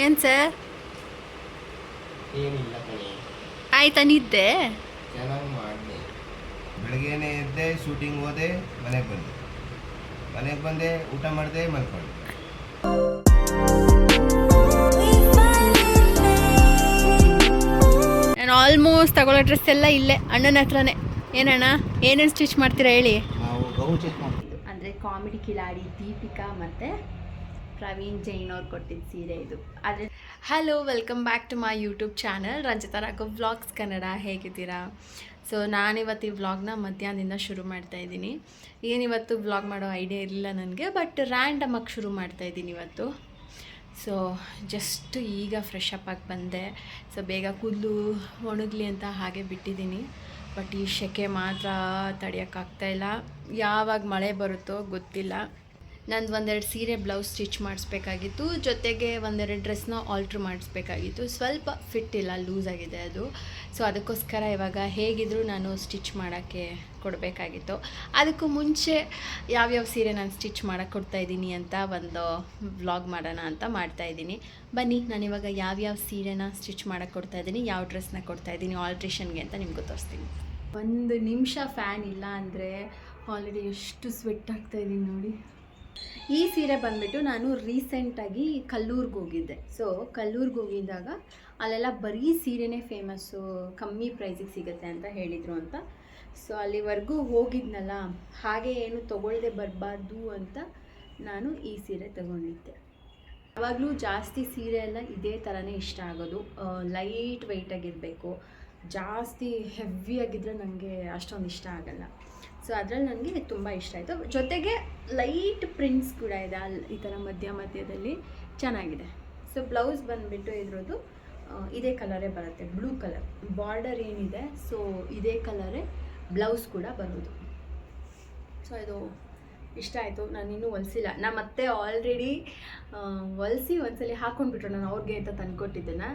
ಏನು ಸರ್? ಏನಿಲ್ಲ ಕಣೆ, ಆಯ್ತಾ ನಿದ್ದೆ? ಚೆನ್ನಾಗಿ ಮಾಡಿದೆ. ಬೆಳಗ್ಗೆನೇ ಎದ್ದೆ, ಶೂಟಿಂಗ್ ಹೋದೆ, ಮನೆಗೆ ಬಂದೆ, ಊಟ ಮಾಡಿದೆ, ಮಲ್ಕೊಂಡೆ. ನಾನು ಆಲ್ಮೋಸ್ಟ್ ತಗೊಳ್ಳೋ ಡ್ರೆಸ್ ಎಲ್ಲ ಇಲ್ಲೇ ಅಣ್ಣನ ಹತ್ರನೇ. ಏನಣ್ಣ, ಏನೇನು ಸ್ಟಿಚ್ ಮಾಡ್ತೀರಾ ಹೇಳಿ? ನಾವು ಗೌನ್ ಚೆಕ್ ಮಾಡ್ತಿದ್ದೆ. ಅಂದರೆ ಕಾಮಿಡಿ ಕಿಲಾಡಿ ದೀಪಿಕಾ ಮತ್ತು ಪ್ರವೀಣ್ ಜೈನ್ ಅವ್ರು ಕೊಟ್ಟಿದ್ದ ಸೀರೆ ಇದು. ಆದರೆ hello, welcome back to my YouTube channel Ranjitha Raghav vlogs Kannada. ಹೇಗಿದ್ದೀರಾ? ಸೊ ನಾನಿವತ್ತು ಈ ವ್ಲಾಗ್ನ ಮಧ್ಯಾಹ್ನದಿಂದ ಶುರು ಮಾಡ್ತಾಯಿದ್ದೀನಿ. ಏನಿವತ್ತು ವ್ಲಾಗ್ ಮಾಡೋ ಐಡಿಯಾ ಇರಲಿಲ್ಲ ನನಗೆ, ಬಟ್ ರ್ಯಾಂಡಮಾಗಿ ಶುರು ಮಾಡ್ತಾಯಿದ್ದೀನಿ ಇವತ್ತು. ಸೊ ಜಸ್ಟ್ ಈಗ ಫ್ರೆಶ್ ಅಪ್ ಆಗಿ ಬಂದೆ. ಸೊ ಬೇಗ ಕೂದಲು ಒಣಗಲಿ ಅಂತ ಹಾಗೆ ಬಿಟ್ಟಿದ್ದೀನಿ. ಬಟ್ ಈ ಸೆಕೆ ಮಾತ್ರ ತಡೆಯೋಕ್ಕಾಗ್ತಾಯಿಲ್ಲ. ಯಾವಾಗ ಮಳೆ ಬರುತ್ತೋ ಗೊತ್ತಿಲ್ಲ. ನಂದು ಒಂದೆರಡು ಸೀರೆ ಬ್ಲೌಸ್ ಸ್ಟಿಚ್ ಮಾಡಿಸ್ಬೇಕಾಗಿತ್ತು, ಜೊತೆಗೆ ಒಂದೆರಡು ಡ್ರೆಸ್ನ ಆಲ್ಟ್ರ್ ಮಾಡಿಸ್ಬೇಕಾಗಿತ್ತು. ಸ್ವಲ್ಪ ಫಿಟ್ ಇಲ್ಲ, ಲೂಸ್ ಆಗಿದೆ ಅದು. ಸೊ ಅದಕ್ಕೋಸ್ಕರ ಇವಾಗ ಹೇಗಿದ್ದರೂ ನಾನು ಸ್ಟಿಚ್ ಮಾಡೋಕ್ಕೆ ಕೊಡಬೇಕಾಗಿತ್ತು. ಅದಕ್ಕೂ ಮುಂಚೆ ಯಾವ್ಯಾವ ಸೀರೆ ನಾನು ಸ್ಟಿಚ್ ಮಾಡೋಕ್ಕೆ ಕೊಡ್ತಾಯಿದ್ದೀನಿ ಅಂತ ಒಂದು ವ್ಲಾಗ್ ಮಾಡೋಣ ಅಂತ ಮಾಡ್ತಾಯಿದ್ದೀನಿ. ಬನ್ನಿ, ನಾನಿವಾಗ ಯಾವ್ಯಾವ ಸೀರೆನ ಸ್ಟಿಚ್ ಮಾಡೋಕ್ಕೆ ಕೊಡ್ತಾಯಿದ್ದೀನಿ, ಯಾವ ಡ್ರೆಸ್ನ ಕೊಡ್ತಾಯಿದ್ದೀನಿ ಆಲ್ಟ್ರೇಷನ್ಗೆ ಅಂತ ನಿಮಗೂ ತೋರಿಸ್ತೀನಿ. ಒಂದು ನಿಮಿಷ ಫ್ಯಾನ್ ಇಲ್ಲ ಅಂದರೆ ಆಲ್ರೆಡಿ ಎಷ್ಟು ಸ್ವೆಟ್ ಆಗ್ತಾಯಿದ್ದೀನಿ ನೋಡಿ. ಈ ಸೀರೆ ಬಂದುಬಿಟ್ಟು ನಾನು ರೀಸೆಂಟಾಗಿ ಕಲ್ಲೂರಿಗೆ ಹೋಗಿದ್ದೆ. ಸೊ ಕಲ್ಲೂರಿಗೆ ಹೋಗಿದ್ದಾಗ ಅಲ್ಲೆಲ್ಲ ಬರೀ ಸೀರೆನೇ ಫೇಮಸ್ಸು, ಕಮ್ಮಿ ಪ್ರೈಸಿಗೆ ಸಿಗುತ್ತೆ ಅಂತ ಹೇಳಿದರು ಅಂತ. ಸೊ ಅಲ್ಲಿವರೆಗೂ ಹೋಗಿದ್ನಲ್ಲ, ಹಾಗೆ ಏನು ತೊಗೊಳ್ಳದೆ ಬರಬಾರ್ದು ಅಂತ ನಾನು ಈ ಸೀರೆ ತೊಗೊಂಡಿದ್ದೆ. ಯಾವಾಗಲೂ ಜಾಸ್ತಿ ಸೀರೆ ಎಲ್ಲ ಇದೇ ಥರನೇ ಇಷ್ಟ ಆಗೋದು. ಲೈಟ್ ವೆಯ್ಟಾಗಿರಬೇಕು, ಜಾಸ್ತಿ ಹೆವಿಯಾಗಿದ್ದರೆ ನನಗೆ ಅಷ್ಟೊಂದು ಇಷ್ಟ ಆಗೋಲ್ಲ. ಸೊ ಅದರಲ್ಲಿ ನನಗೆ ತುಂಬ ಇಷ್ಟ ಆಯಿತು. ಜೊತೆಗೆ ಲೈಟ್ ಪ್ರಿಂಟ್ಸ್ ಕೂಡ ಇದೆ ಅಲ್ಲಿ, ಈ ಥರ ಮಧ್ಯದಲ್ಲಿ ಚೆನ್ನಾಗಿದೆ. ಸೊ ಬ್ಲೌಸ್ ಬಂದುಬಿಟ್ಟು ಇದ್ರದ್ದು ಇದೇ ಕಲರೇ ಬರುತ್ತೆ, ಬ್ಲೂ ಕಲರ್. ಬಾರ್ಡರ್ ಏನಿದೆ ಸೊ ಇದೇ ಕಲರೇ ಬ್ಲೌಸ್ ಕೂಡ ಬರೋದು. ಸೊ ಇದು ಇಷ್ಟ ಆಯಿತು. ನಾನಿನ್ನೂ ಹೊಲಿಸಿಲ್ಲ. ನಾನು ಮತ್ತೆ ಆಲ್ರೆಡಿ ಹೊಲಿಸಿ ಒಂದ್ಸಲಿ ಹಾಕ್ಕೊಂಡ್ಬಿಟ್ರು, ನಾನು ಅವ್ರಿಗೆ ಅಂತ ತಂದುಕೊಟ್ಟಿದ್ದನ್ನು.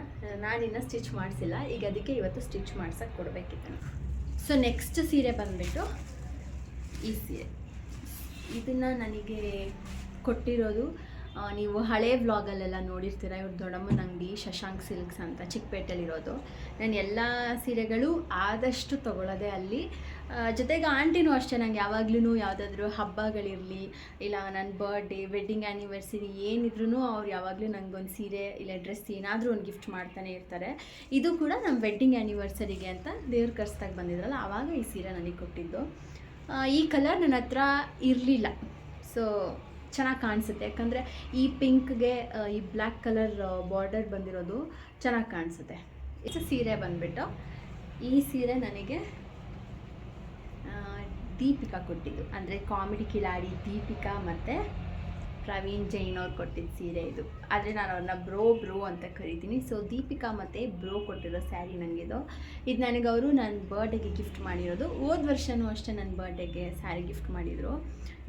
ನಾನಿನ್ನು ಸ್ಟಿಚ್ ಮಾಡಿಸಿಲ್ಲ. ಈಗ ಅದಕ್ಕೆ ಇವತ್ತು ಸ್ಟಿಚ್ ಮಾಡ್ಸೋಕ್ಕೆ ಕೊಡಬೇಕಿತ್ತು. ಸೊ ನೆಕ್ಸ್ಟ್ ಸೀರೆ ಬಂದುಬಿಟ್ಟು ಈ ಸೀರೆ. ಇದನ್ನು ನನಗೆ ಕೊಟ್ಟಿರೋದು ನೀವು ಹಳೆ ವ್ಲಾಗಲ್ಲೆಲ್ಲ ನೋಡಿರ್ತೀರ. ಇವ್ರು ದೊಡ್ಡಮ್ಮನ ಅಂಗಡಿ ಶಶಾಂಕ್ ಸಿಲ್ಕ್ಸ್ ಅಂತ ಚಿಕ್ಕಪೇಟೆಲಿರೋದು. ನಾನು ಎಲ್ಲ ಸೀರೆಗಳು ಆದಷ್ಟು ತೊಗೊಳ್ಳೋದೆ ಅಲ್ಲಿ. ಜೊತೆಗೆ ಆಂಟಿನೂ ಅಷ್ಟೇ, ನಂಗೆ ಯಾವಾಗ್ಲೂ ಯಾವುದಾದ್ರೂ ಹಬ್ಬಗಳಿರಲಿ, ಇಲ್ಲ ನನ್ನ ಬರ್ಡೇ, ವೆಡ್ಡಿಂಗ್ ಆ್ಯನಿವರ್ಸರಿ ಏನಿದ್ರೂ ಅವ್ರು ಯಾವಾಗಲೂ ನನಗೊಂದು ಸೀರೆ ಇಲ್ಲ ಡ್ರೆಸ್ ಏನಾದರೂ ಒಂದು ಗಿಫ್ಟ್ ಮಾಡ್ತಾನೆ ಇರ್ತಾರೆ. ಇದು ಕೂಡ ನಮ್ಮ ವೆಡ್ಡಿಂಗ್ ಆ್ಯನಿವರ್ಸರಿಗೆ ಅಂತ ದೇವ್ರ ಕರ್ಸ್ದಾಗ ಬಂದಿದ್ರಲ್ಲ, ಆವಾಗ ಈ ಸೀರೆ ನನಗೆ ಕೊಟ್ಟಿದ್ದು. ಈ ಕಲರ್ ನನ್ನ ಹತ್ರ ಇರಲಿಲ್ಲ. ಸೊ ಚೆನ್ನಾಗಿ ಕಾಣಿಸುತ್ತೆ, ಯಾಕಂದರೆ ಈ ಪಿಂಕ್ಗೆ ಈ ಬ್ಲ್ಯಾಕ್ ಕಲರ್ ಬಾರ್ಡರ್ ಬಂದಿರೋದು ಚೆನ್ನಾಗಿ ಕಾಣಿಸುತ್ತೆ. ಇದು ಸೀರೆ ಬಂದುಬಿಟ್ಟು ಈ ಸೀರೆ ನನಗೆ ದೀಪಿಕಾ ಕೊಟ್ಟಿದ್ದು, ಅಂದರೆ ಕಾಮಿಡಿ ಕಿಲಾಡಿ ದೀಪಿಕಾ ಮತ್ತು ಪ್ರವೀಣ್ ಜೈನ್ ಅವ್ರು ಕೊಟ್ಟಿದ್ದ ಸೀರೆ ಇದು. ಆದರೆ ನಾನು ಅವ್ರನ್ನ ಬ್ರೋ ಅಂತ ಕರಿತೀನಿ. ಸೊ ದೀಪಿಕಾ ಮತ್ತು ಬ್ರೋ ಕೊಟ್ಟಿರೋ ಸ್ಯಾರಿ ನನಗಿದು. ಇದು ನನಗೆ ಅವರು ನನ್ನ ಬರ್ಡೇಗೆ ಗಿಫ್ಟ್ ಮಾಡಿರೋದು. ಹೋದ ವರ್ಷವೂ ಅಷ್ಟೇ ನನ್ನ ಬರ್ಡೇಗೆ ಸ್ಯಾರಿ ಗಿಫ್ಟ್ ಮಾಡಿದರು.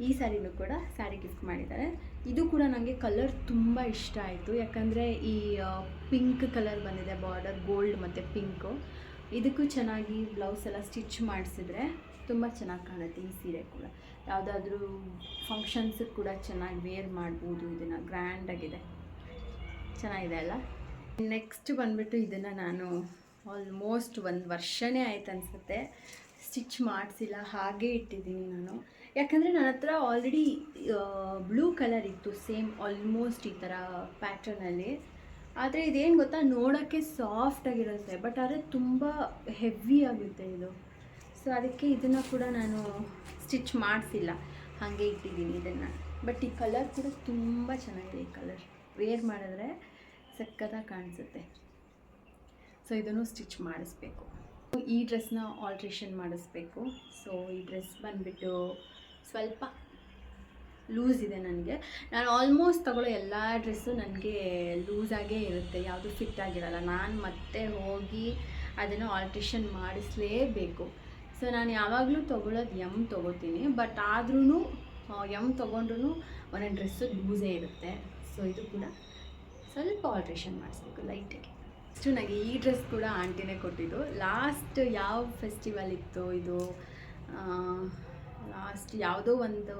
ಈ ಸ್ಯಾರಿನೂ ಕೂಡ ಸ್ಯಾರಿ ಗಿಫ್ಟ್ ಮಾಡಿದ್ದಾರೆ. ಇದು ಕೂಡ ನನಗೆ ಕಲರ್ ತುಂಬ ಇಷ್ಟ ಆಯಿತು, ಯಾಕಂದರೆ ಈ ಪಿಂಕ್ ಕಲರ್ ಬಂದಿದೆ ಬಾರ್ಡರ್, ಗೋಲ್ಡ್ ಮತ್ತು ಪಿಂಕು. ಇದಕ್ಕೂ ಚೆನ್ನಾಗಿ ಬ್ಲೌಸ್ ಎಲ್ಲ ಸ್ಟಿಚ್ ಮಾಡಿಸಿದ್ರೆ ತುಂಬ ಚೆನ್ನಾಗಿ ಕಾಣುತ್ತೆ. ಈ ಸೀರೆ ಕೂಡ ಯಾವುದಾದ್ರೂ ಫಂಕ್ಷನ್ಸಿಗೆ ಕೂಡ ಚೆನ್ನಾಗಿ ವೇರ್ ಮಾಡ್ಬೋದು. ಇದನ್ನು ಗ್ರ್ಯಾಂಡಾಗಿದೆ, ಚೆನ್ನಾಗಿದೆ ಅಲ್ಲ. ನೆಕ್ಸ್ಟ್ ಬಂದುಬಿಟ್ಟು ಇದನ್ನು ನಾನು ಆಲ್ಮೋಸ್ಟ್ 1 ವರ್ಷನೇ ಆಯ್ತು ಅನಿಸುತ್ತೆ, ಸ್ಟಿಚ್ ಮಾಡಿಸಿಲ್ಲ, ಹಾಗೇ ಇಟ್ಟಿದ್ದೀನಿ ನಾನು. ಯಾಕಂದರೆ ನನ್ನ ಹತ್ರ ಆಲ್ರೆಡಿ ಬ್ಲೂ ಕಲರ್ ಇತ್ತು, ಸೇಮ್ ಆಲ್ಮೋಸ್ಟ್ ಈ ಥರ ಪ್ಯಾಟರ್ನಲ್ಲಿ. ಆದರೆ ಇದೇನು ಗೊತ್ತಾ, ನೋಡೋಕ್ಕೆ ಸಾಫ್ಟಾಗಿರುತ್ತೆ, ಬಟ್ ಆದರೆ ತುಂಬ ಹೆವಿ ಆಗುತ್ತೆ ಇದು. ಸೊ ಅದಕ್ಕೆ ಇದನ್ನು ಕೂಡ ನಾನು ಸ್ಟಿಚ್ ಮಾಡಿಸಿಲ್ಲ, ಹಾಗೆ ಇಟ್ಟಿದ್ದೀನಿ ಇದನ್ನು. ಬಟ್ ಈ ಕಲರ್ ಕೂಡ ತುಂಬ ಚೆನ್ನಾಗಿದೆ. ಈ ಕಲರ್ ವೇರ್ ಮಾಡಿದ್ರೆ ಸಕ್ಕತ್ತಾಗಿ ಕಾಣಿಸುತ್ತೆ. ಸೊ ಇದನ್ನು ಸ್ಟಿಚ್ ಮಾಡಿಸ್ಬೇಕು. ಈ ಡ್ರೆಸ್ನ ಆಲ್ಟ್ರೇಷನ್ ಮಾಡಿಸ್ಬೇಕು. ಸೊ ಈ ಡ್ರೆಸ್ ಬಂದುಬಿಟ್ಟು ಸ್ವಲ್ಪ ಲೂಸ್ ಇದೆ ನನಗೆ. ನಾನು ಆಲ್ಮೋಸ್ಟ್ ತಗೊಳ್ಳೋ ಎಲ್ಲ ಡ್ರೆಸ್ಸು ನನಗೆ ಲೂಸಾಗೇ ಇರುತ್ತೆ, ಯಾವುದು ಫಿಟ್ ಆಗಿರಲ್ಲ. ನಾನು ಮತ್ತೆ ಹೋಗಿ ಅದನ್ನು ಆಲ್ಟ್ರೇಷನ್ ಮಾಡಿಸಲೇಬೇಕು. ಸೊ ನಾನು ಯಾವಾಗಲೂ ತೊಗೊಳ್ಳೋದು ಎಮ್ ತೊಗೋತೀನಿ, ಬಟ್ ಆದ್ರೂ ಎಮ್ ತೊಗೊಂಡ್ರೂ ಒಂದೊಂದು ಡ್ರೆಸ್ಸು ಲೂಸೇ ಇರುತ್ತೆ. ಸೊ ಇದು ಕೂಡ ಸ್ವಲ್ಪ ಆಲ್ಟ್ರೇಷನ್ ಮಾಡಿಸ್ಬೇಕು ಲೈಟಾಗಿ. ಅಷ್ಟು ನನಗೆ ಈ ಡ್ರೆಸ್ ಕೂಡ ಆಂಟಿನೇ ಕೊಟ್ಟಿದ್ದು. ಲಾಸ್ಟ್ ಯಾವ ಫೆಸ್ಟಿವಲ್ ಇತ್ತು ಇದು, ಲಾಸ್ಟ್ ಯಾವುದೋ ಒಂದು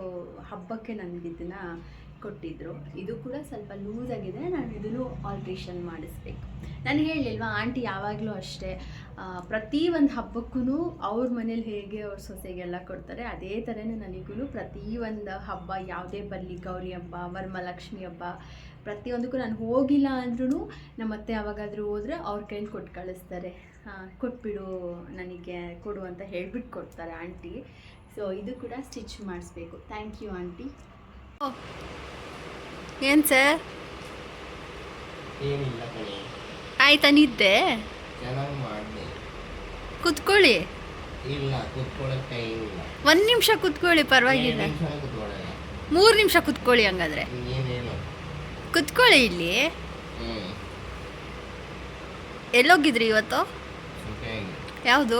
ಹಬ್ಬಕ್ಕೆ ನನಗೆ ಇದನ್ನು ಕೊಟ್ಟಿದ್ರು. ಇದು ಕೂಡ ಸ್ವಲ್ಪ ಲೂಸ್ ಆಗಿದೆ, ನಾನು ಇದನ್ನು ಆಲ್ಟ್ರೇಷನ್ ಮಾಡಿಸ್ಬೇಕು. ನಾನು ಹೇಳಿಲ್ವಾ, ಆಂಟಿ ಯಾವಾಗಲೂ ಅಷ್ಟೇ ಪ್ರತಿ ಒಂದು ಹಬ್ಬಕ್ಕೂ ಅವ್ರ ಮನೇಲಿ ಹೇಗೆ ಅವ್ರ ಸೊಸೆಗೆಲ್ಲ ಕೊಡ್ತಾರೆ ಅದೇ ಥರನೇ ನನಗೂ ಪ್ರತಿ ಒಂದು ಹಬ್ಬ ಯಾವುದೇ ಬರಲಿ, ಗೌರಿ ಹಬ್ಬ, ವರಮಹಾಲಕ್ಷ್ಮಿ ಹಬ್ಬ, ಪ್ರತಿಯೊಂದಕ್ಕೂ ನಾನು ಹೋಗಿಲ್ಲ ಅಂದ್ರೂ ನಮ್ಮತ್ತೆ ಯಾವಾಗಾದರೂ ಹೋದರೆ ಅವ್ರ ಕೈಲಿ ಕೊಟ್ಟು ಕಳಿಸ್ತಾರೆ. ಕೊಟ್ಬಿಡು ನನಗೆ ಕೊಡು ಅಂತ ಹೇಳ್ಬಿಟ್ಟು ಕೊಡ್ತಾರೆ ಆಂಟಿ. ಸೊ ಇದು ಕೂಡ ಸ್ಟಿಚ್ ಮಾಡಿಸ್ಬೇಕು. Thank you aunty. ಏನು ಸರ್? ಏನಿಲ್ಲ ಕಣೆ, ಆಯ್ತಾ ನಿದ್ದೆ? ಚೆನ್ನಾಗಿ ಮಾಡಿದೆ. ಕುತ್ಕೊಳ್ಳಿ. ಇಲ್ಲ, ಕುತ್ಕೊಳ್ಳೋಕೆ ಟೈಮ್ ಇಲ್ಲ. 1 ನಿಮಿಷ ಕುತ್ಕೊಳ್ಳಿ, ಪರವಾಗಿಲ್ಲ. 3 ನಿಮಿಷ ಕುತ್ಕೊಳ್ಳಿ. ಹಂಗಾದ್ರೆ ಏನೇನು ಕುತ್ಕೊಳ್ಳಿ ಇಲ್ಲಿ. ಎಲ್ಲೋಗಿದ್ರಿ ಇವತ್ತು? ಯಾವುದು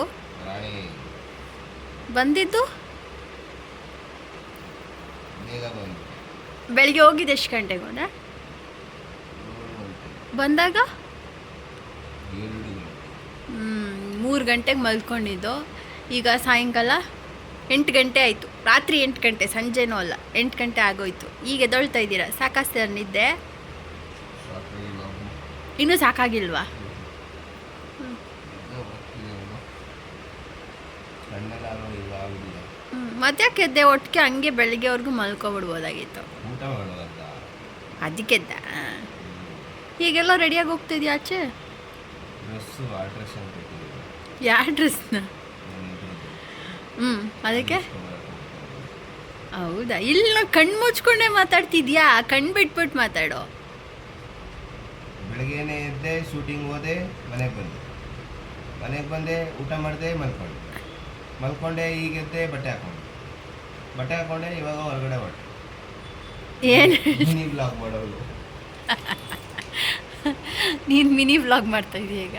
ಬಂದಿದ್ದು? ಬೆಳಿಗ್ಗೆ ಹೋಗಿದ್ದು ಎಷ್ಟು ಗಂಟೆಗೆ ಹೋದ? ಬಂದಾಗ 3 ಗಂಟೆಗೆ ಮಲ್ಕೊಂಡಿದ್ದು. ಈಗ ಸಾಯಂಕಾಲ 8 ಗಂಟೆ ಆಯಿತು. ರಾತ್ರಿ 8 ಗಂಟೆ, ಸಂಜೆನೂ ಅಲ್ಲ, 8 ಗಂಟೆ ಆಗೋಯ್ತು. ಈಗ ಎದ್ದೊಳ್ತಾ ಇದ್ದೀರಾ? ಸಾಕಾಗ್ತದೆ ನಿದ್ದೆ? ಇನ್ನೂ ಸಾಕಾಗಿಲ್ವಾ? ಮತ್ತ್ಯಾಕೆ ಎದ್ದೆ? ಒಟ್ಟಿಗೆ ಹಂಗೆ ಬೆಳಿಗ್ಗೆವರೆಗೂ ಮಲ್ಕೊಬಿಡ್ಬೋದಾಗಿತ್ತು. ಅದಕ್ಕೆದ್ದ. ಈಗೆಲ್ಲ ರೆಡಿಯಾಗಿ ಹೋಗ್ತಿದ್ಯಾ ಆಚೆ? ಯಾವ ಡ್ರೆಸ್ನ? ಅದಕ್ಕೆ ಹೌದಾ? ಇಲ್ಲ, ಕಣ್ಣು ಮುಚ್ಕೊಂಡೇ ಮಾತಾಡ್ತಿದ್ಯಾ? ಕಣ್ಣು ಬಿಟ್ಬಿಟ್ಟು ಮಾತಾಡೋ. ಬೆಳಗ್ಗೆನೇ ಎದ್ದೆ, ಶೂಟಿಂಗ್ ಹೋದೆ, ಮನೆಗೆ ಬಂದೆ, ಊಟ ಮಾಡಿದೆ, ಮಲ್ಕೊಂಡೆ. ಈಗ ಎದ್ದೆ, ಬಟ್ಟೆ ಹಾಕೊಂಡೆ. ಇವಾಗ ಹೊರಗಡೆ ಹೊರಟೆ. ಏನು ಮಿನಿ ಬ್ಲಾಗ್ ಮಾಡೋದು? ನೀನು ಮಿನಿ ವ್ಲಾಗ್ ಮಾಡ್ತಾ ಇದೀಯ ಈಗ?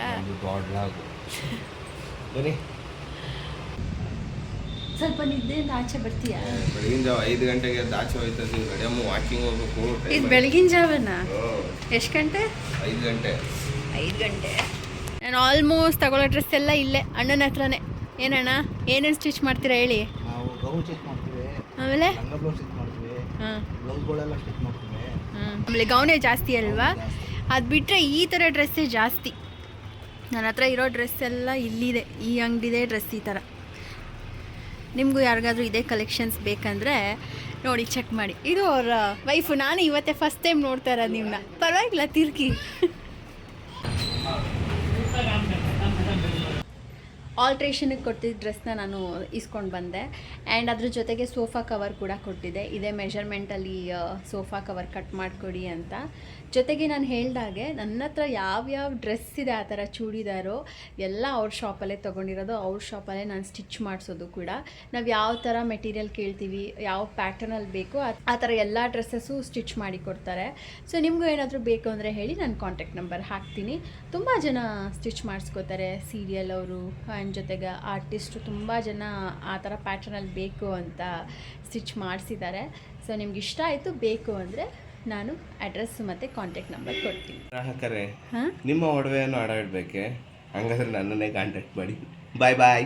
ಬನ್ನಿ, ಸ್ವಲ್ಪ ನಿದ್ದೆಯಿಂದ ಆಚೆ ಬರ್ತೀಯಾ? ಬೆಳಗಿನ ಜಾವ 5 ಗಂಟೆಗೆ ಆಚೆ ಹೋಯ್ತದೆ. ರೆಡಿಯಮ್ಮ ವಾಕಿಂಗ್ ಹೋಗ್ಬೇಕು. ಇದು ಬೆಳಗಿನ ಜಾವನ? ಎಷ್ಟು ಗಂಟೆ? 5 ಗಂಟೆ. 5 ಗಂಟೆ. ನಾನು ಆಲ್ಮೋಸ್ಟ್ ತಗೊಳ್ಳೋ ಡ್ರೆಸ್ ಎಲ್ಲ ಇಲ್ಲೇ ಅಣ್ಣನ ಹತ್ರನೇ. ಏನಣ್ಣ, ಏನೇನು ಸ್ಟಿಚ್ ಮಾಡ್ತೀರಾ ಹೇಳಿ? ನಾವು ಗೌನ್ ಸ್ಟಿಚ್ ಮಾಡ್ತೀವಿ, ಆಮೇಲೆ ಲಂಗ ಬ್ಲೌಸ್ ಸ್ಟಿಚ್ ಮಾಡ್ತೀವಿ, ಬ್ಲೌಸ್ಗಳೆಲ್ಲ ಸ್ಟಿಚ್ ಮಾಡ್ತೀವಿ. ಆಮೇಲೆ ಗೌನೇ ಜಾಸ್ತಿ ಅಲ್ವಾ? ಅದು ಬಿಟ್ಟರೆ ಈ ಥರ ಡ್ರೆಸ್ಸೇ ಜಾಸ್ತಿ. ನನ್ನ ಹತ್ರ ಇರೋ ಡ್ರೆಸ್ ಎಲ್ಲ ಇಲ್ಲಿದೆ, ಈ ಅಂಗಡಿದೆ ಡ್ರೆಸ್ ಈ ಥರ. ನಿಮಗೂ ಯಾರಿಗಾದ್ರೂ ಇದೇ ಕಲೆಕ್ಷನ್ಸ್ ಬೇಕಂದರೆ ನೋಡಿ, ಚೆಕ್ ಮಾಡಿ. ಇದು ಅವರ ವೈಫು. ನಾನು ಇವತ್ತೇ ಫಸ್ಟ್ ಟೈಮ್ ನೋಡ್ತಾ ಇರೋದು ನಿಮ್ಮನ್ನ. ಪರವಾಗಿಲ್ಲ, ತಿರ್ಗಿ. ಆಲ್ಟ್ರೇಷನಿಗೆ ಕೊಟ್ಟಿದ್ದ ಡ್ರೆಸ್ನ ನಾನು ಇಸ್ಕೊಂಡು ಬಂದೆ. ಆ್ಯಂಡ್ ಅದ್ರ ಜೊತೆಗೆ ಸೋಫಾ ಕವರ್ ಕೂಡ ಕೊಟ್ಟಿದ್ದೆ. ಇದೇ ಮೆಷರ್ಮೆಂಟಲ್ಲಿ ಸೋಫಾ ಕವರ್ ಕಟ್ ಮಾಡಿಕೊಡಿ ಅಂತ. ಜೊತೆಗೆ ನಾನು ಹೇಳ್ದಾಗೆ ನನ್ನ ಹತ್ರ ಯಾವ್ಯಾವ ಡ್ರೆಸ್ ಇದೆ, ಆ ಥರ ಚೂಡಿದಾರೋ ಎಲ್ಲ ಅವ್ರ ಶಾಪಲ್ಲೇ ತೊಗೊಂಡಿರೋದು. ಅವ್ರ ಶಾಪಲ್ಲೇ ನಾನು ಸ್ಟಿಚ್ ಮಾಡಿಸೋದು ಕೂಡ. ನಾವು ಯಾವ ಥರ ಮೆಟೀರಿಯಲ್ ಕೇಳ್ತೀವಿ, ಯಾವ ಪ್ಯಾಟರ್ನಲ್ಲಿ ಬೇಕು ಆ ಥರ ಎಲ್ಲ ಡ್ರೆಸ್ಸಸ್ಸು ಸ್ಟಿಚ್ ಮಾಡಿ ಕೊಡ್ತಾರೆ. ಸೊ ನಿಮಗೂ ಏನಾದರೂ ಬೇಕು ಅಂದರೆ ಹೇಳಿ, ನಾನು ಕಾಂಟ್ಯಾಕ್ಟ್ ನಂಬರ್ ಹಾಕ್ತೀನಿ. ತುಂಬ ಜನ ಸ್ಟಿಚ್ ಮಾಡಿಸ್ಕೋತಾರೆ, ಸೀರಿಯಲ್ ಅವರು ಆ್ಯಂಡ್ ಜೊತೆಗೆ ಆರ್ಟಿಸ್ಟು ತುಂಬ ಜನ ಆ ಥರ ಪ್ಯಾಟರ್ನಲ್ಲಿ ಬೇಕು ಅಂತ ಸ್ಟಿಚ್ ಮಾಡಿಸಿದ್ದಾರೆ. ಸೊ ನಿಮ್ಗೆ ಇಷ್ಟ ಆಯಿತು, ಬೇಕು ಅಂದರೆ ನಾನು ಅಡ್ರೆಸ್ ಮತ್ತು ಕಾಂಟ್ಯಾಕ್ಟ್ ನಂಬರ್ ಕೊಡ್ತೀನಿ. ಗ್ರಾಹಕರೇ, ನಿಮ್ಮ ಒಡವೆಯನ್ನು ಆಡಾಡಬೇಕೆ? ಹಾಗಾದರೆ ನನ್ನನ್ನೇ ಕಾಂಟ್ಯಾಕ್ಟ್ ಮಾಡಿ. ಬಾಯ್.